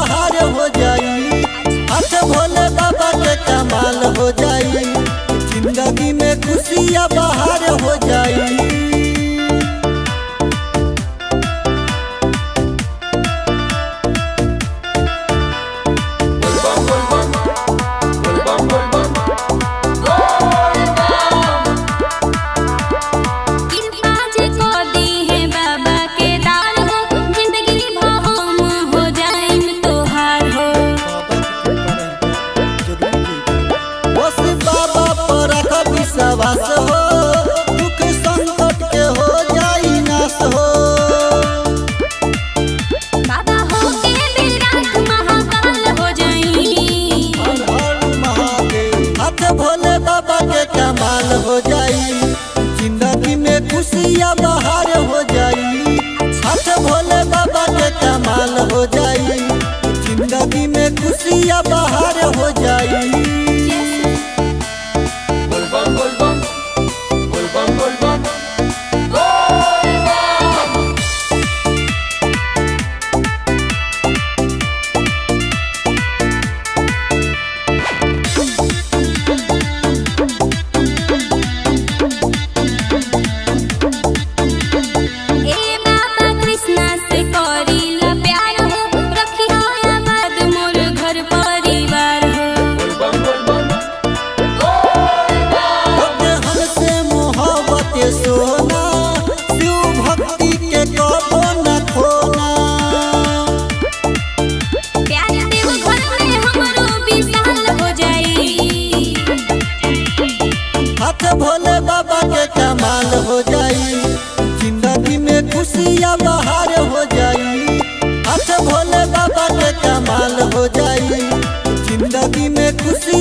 बहार हो जाई। हाथ भोले बाबा के कमाल हो जाई। जिंदगी में खुशियाँ बहार हो जाई। विश्वास हो दुख संकट के हो जाई नाश हो। बाबा हो के विराट महाकाल हो जाई। हर हर महादेव। हाथ भोले बाबा के कमाल हो जाई। जिंदगी में खुशियाँ बहार हो जाई। हाथ भोले बाबा के कमाल हो जाई। जिंदगी में खुशियाँ बहार हो जाई। सोना शिव भक्ति के कबो न खोना। प्यार देव घर में हमरो विशाल हो जाई। हाथ भोले बाबा के कमाल हो जाई। जिंदगी में खुशियाँ बहार हो जाई। हाथ भोले बाबा के कमाल हो जाई। जिंदगी में खुशी